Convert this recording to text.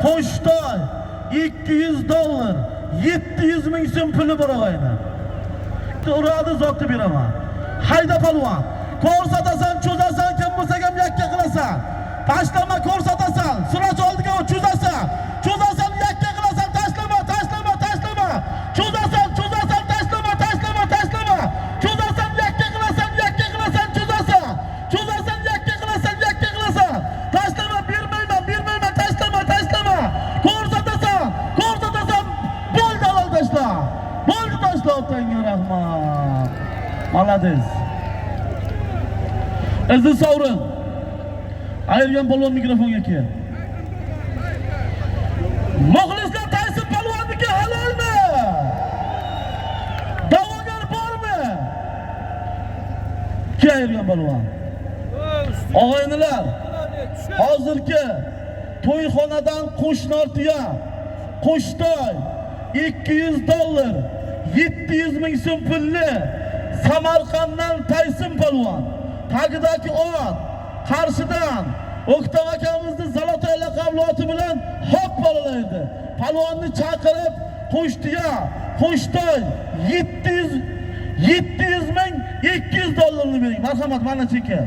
Qo'shtoy $200, 700 ming so'm puli bor og'ayni. Uradi zotni beraman. Hayda palvon. Ko'rsatasan, cho'zasan, kim bo'lsa ham yakka qilasan. Tashlama ko'rsatasan, suraç oldiga cho'zasan. Cho'zasan yakka qilasan, tashlama. Cho'zasan, tashlama. Cho'zasan yakka qilasan, cho'zasan. Cho'zasan yakka qilasan. Tashlama, bermayman, tashlama. Ko'rsatasan. Bo'ldi alal tashla. Bo'ldi tashla, otangga rahmat. Malades. Aziz Sovrin. Ayirgan polvon mikrofonga kel. Muxlislar qaysi polvonniki halolmi? Da'vogar bormi? Kim ayirgan polvon? Og'aynilar, hozirgi to'yxonadan qo'shnortiya, qo'shtoy $200, 700 ming so'm pulli Samarqanddan Taysin polvon, tagidagi ot, Qarshidan O'ktav akamizni Zalotoy laqabli oti bilan hop bolalaydi. Palvonni chaqirib qo'shtiya, qo'shtoy $700 ming $200 bering. Marhamat, mana cheka.